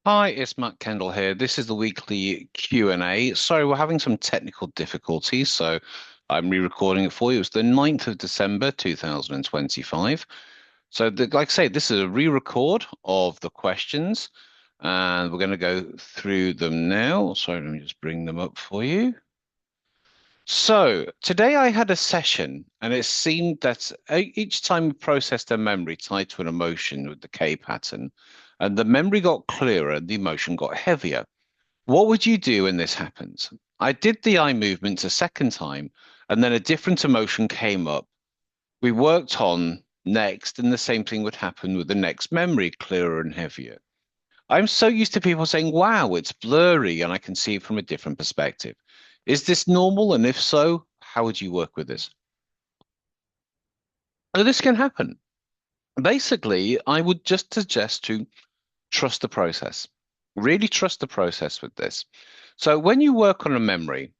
Hi, it's Matt Kendall here. This is the weekly Q&A. Sorry, we're having some technical difficulties, so I'm re-recording it for you. It's the 9th of December, 2025. So, like I say, this is a re-record of the questions, and we're going to go through them now. Sorry, let me just bring them up for you. So, today I had a session, and it seemed that each time we processed a memory tied to an emotion with the K pattern, and the memory got clearer, the emotion got heavier. What would you do when this happens? I did the eye movements a second time, and then a different emotion came up. We worked on next, and the same thing would happen with the next memory, clearer and heavier. I'm so used to people saying, wow, it's blurry, and I can see it from a different perspective. Is this normal? And if so, how would you work with this? So this can happen. Basically, I would just suggest to trust the process. Really trust the process with this. So when you work on a memory,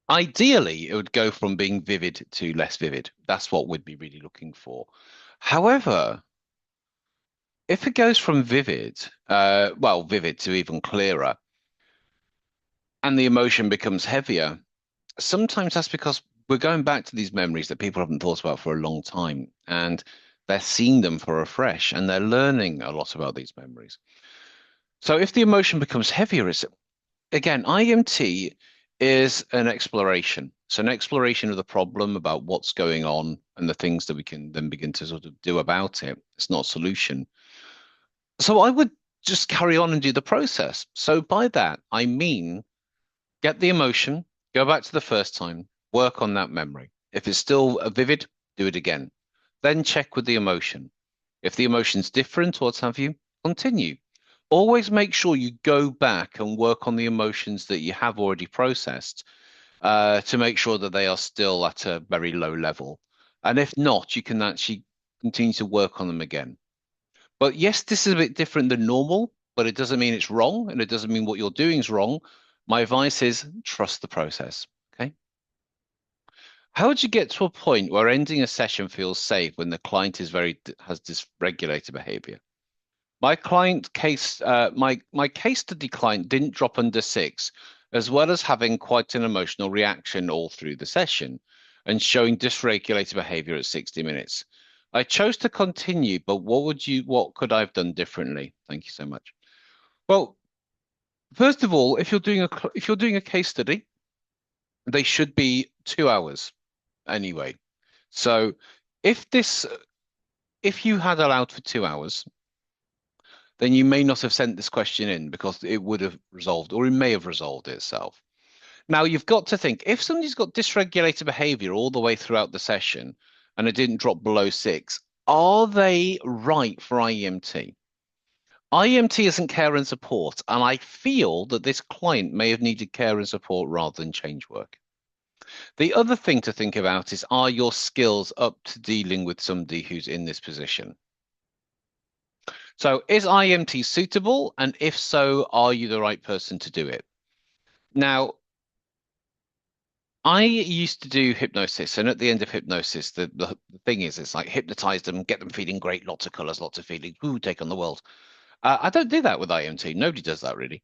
ideally, it would go from being vivid to less vivid. That's what we'd be really looking for. However, if it goes from vivid, well, vivid to even clearer, and the emotion becomes heavier, sometimes that's because we're going back to these memories that people haven't thought about for a long time, and they're seeing them for afresh, and they're learning a lot about these memories. So if the emotion becomes heavier, it's again, IEMT is an exploration. So an exploration of the problem about what's going on and the things that we can then begin to sort of do about it. It's not a solution. So I would just carry on and do the process. So by that, I mean get the emotion, go back to the first time, work on that memory. If it's still vivid, do it again. Then check with the emotion. If the emotion's different or what have you, continue. Always make sure you go back and work on the emotions that you have already processed to make sure that they are still at a very low level. And if not, you can actually continue to work on them again. But yes, this is a bit different than normal, but it doesn't mean it's wrong, and it doesn't mean what you're doing is wrong. My advice is trust the process. Okay. How would you get to a point where ending a session feels safe when the client is very has dysregulated behavior? My case study client didn't drop under six, as well as having quite an emotional reaction all through the session and showing dysregulated behavior at 60 minutes. I chose to continue, but what could I have done differently? Thank you so much. Well, first of all, if you're doing a case study, they should be 2 hours anyway. So if this if you had allowed for 2 hours, then you may not have sent this question in because it would have resolved or it may have resolved itself. Now, you've got to think if somebody's got dysregulated behavior all the way throughout the session and it didn't drop below six, are they right for IEMT? IEMT isn't care and support, and I feel that this client may have needed care and support rather than change work. The other thing to think about is are your skills up to dealing with somebody who's in this position? So is IMT suitable? And if so, are you the right person to do it? Now, I used to do hypnosis, and at the end of hypnosis, the thing is, it's like hypnotize them, get them feeling great, lots of colors, lots of feeling, ooh, take on the world. I don't do that with IMT. Nobody does that really.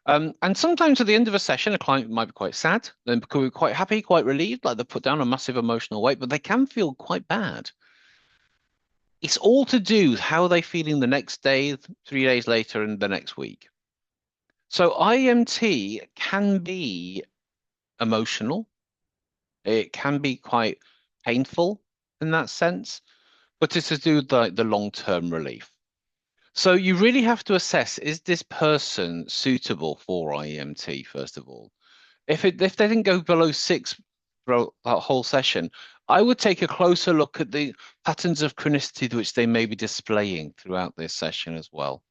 And sometimes at the end of a session, a client might be quite sad, then could be quite happy, quite relieved, like they've put down a massive emotional weight, but they can feel quite bad. It's all to do with how they're feeling the next day, 3 days later, and the next week. So IMT can be emotional. It can be quite painful in that sense, but it's to do with the long-term relief. So you really have to assess, is this person suitable for IEMT, first of all? If they didn't go below six throughout that whole session, I would take a closer look at the patterns of chronicity which they may be displaying throughout this session as well.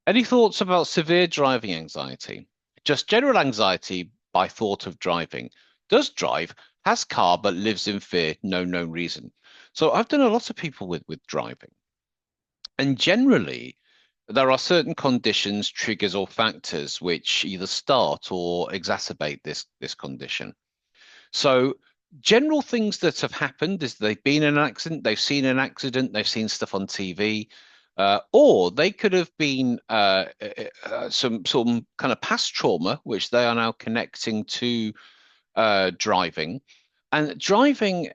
Any thoughts about severe driving anxiety? Just general anxiety by thought of driving. Does drive, has car, but lives in fear, no known reason. So I've done a lot of people with driving. And generally, there are certain conditions, triggers, or factors which either start or exacerbate this condition. So general things that have happened is they've been in an accident, they've seen an accident, they've seen stuff on TV, Or they could have been some kind of past trauma, which they are now connecting to driving. And driving,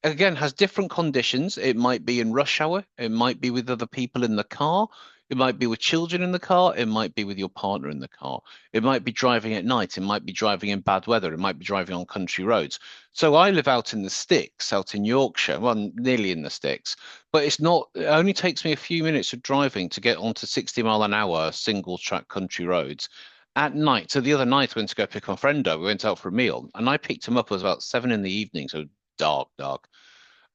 again, has different conditions. It might be in rush hour, it might be with other people in the car, it might be with children in the car, it might be with your partner in the car, it might be driving at night, it might be driving in bad weather, it might be driving on country roads. So I live out in the sticks, out in Yorkshire, well, nearly in the sticks, but it's not, it only takes me a few minutes of driving to get onto 60 mile an hour single track country roads at night. So the other night, I went to go pick my friend up. We went out for a meal, and I picked him up. It was about 7 in the evening, so dark, dark,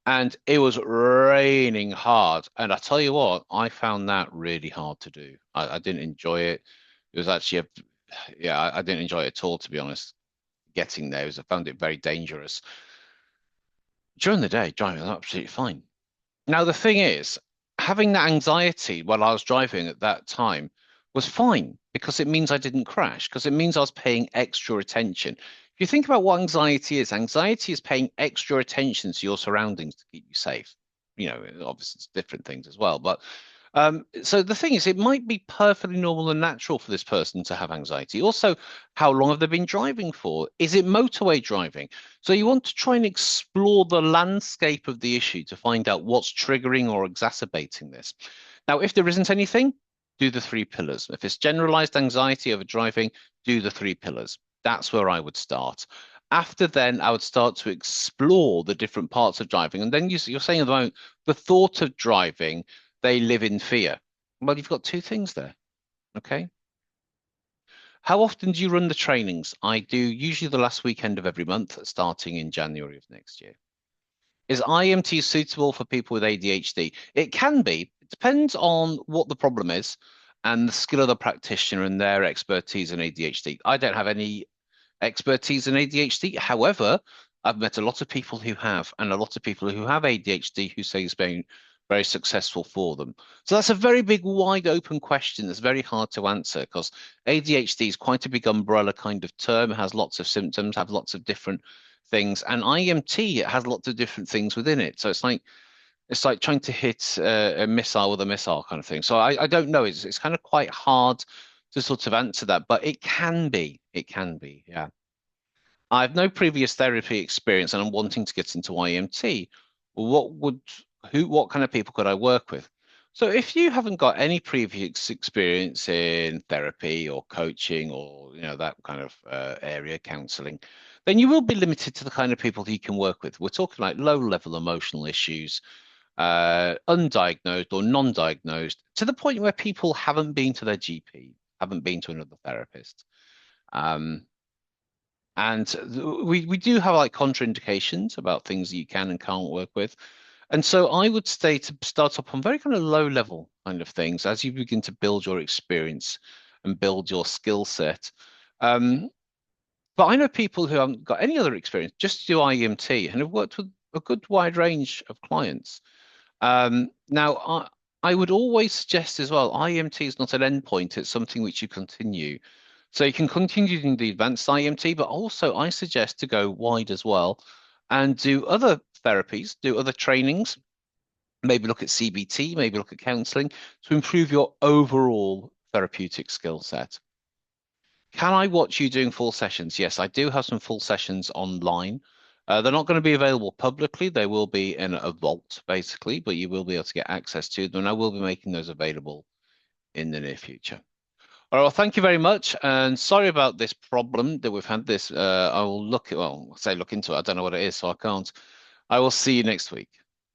and it was raining hard. And I tell you what, I found that really hard to do. I didn't enjoy it. It was actually yeah, I didn't enjoy it at all, to be honest. Getting there, I found it very dangerous. During the day, driving was absolutely fine. Now, the thing is, having that anxiety while I was driving at that time was fine because it means I didn't crash, because it means I was paying extra attention. If you think about what anxiety is paying extra attention to your surroundings to keep you safe. Obviously, it's different things as well. But so the thing is, it might be perfectly normal and natural for this person to have anxiety. Also, how long have they been driving for? Is it motorway driving? So you want to try and explore the landscape of the issue to find out what's triggering or exacerbating this. Now, if there isn't anything, do the three pillars. If it's generalized anxiety over driving, do the three pillars. That's where I would start. After then, I would start to explore the different parts of driving. And then you're saying at the moment, the thought of driving, they live in fear. Well, you've got two things there. Okay. How often do you run the trainings? I do usually the last weekend of every month, starting in January of next year. Is IEMT suitable for people with ADHD? It can be. It depends on what the problem is and the skill of the practitioner and their expertise in ADHD. I don't have any expertise in ADHD. However, I've met a lot of people who have, and a lot of people who have ADHD who say it's been very successful for them. So that's a very big, wide open question that's very hard to answer because ADHD is quite a big umbrella kind of term. It has lots of symptoms, have lots of different things, and IEMT it has lots of different things within it. So it's like trying to hit a missile with a missile kind of thing. So I don't know. It's kind of quite hard to sort of answer that, but it can be. It can be. Yeah. I have no previous therapy experience and I'm wanting to get into IEMT. What would what kind of people could I work with? So if you haven't got any previous experience in therapy or coaching or that kind of area, counseling, then you will be limited to the kind of people that you can work with. We're talking like low-level emotional issues, undiagnosed or non-diagnosed, to the point where people haven't been to their GP, haven't been to another therapist. Um, and we do have like contraindications about things that you can and can't work with. And so I would say to start up on very kind of low level kind of things as you begin to build your experience and build your skill set. Um, but I know people who haven't got any other experience, just do IEMT and have worked with a good wide range of clients. Now, I would always suggest as well, IEMT is not an endpoint, it's something which you continue. So you can continue doing the advanced IEMT, but also I suggest to go wide as well and do other therapies, do other trainings, maybe look at CBT, maybe look at counseling to improve your overall therapeutic skill set. Can I watch you doing full sessions? Yes, I do have some full sessions online. They're not going to be available publicly. They will be in a vault, basically, but you will be able to get access to them. And I will be making those available in the near future. All right, well, thank you very much. And sorry about this problem that we've had this. I will look into it. I don't know what it is, so I can't. I will see you next week.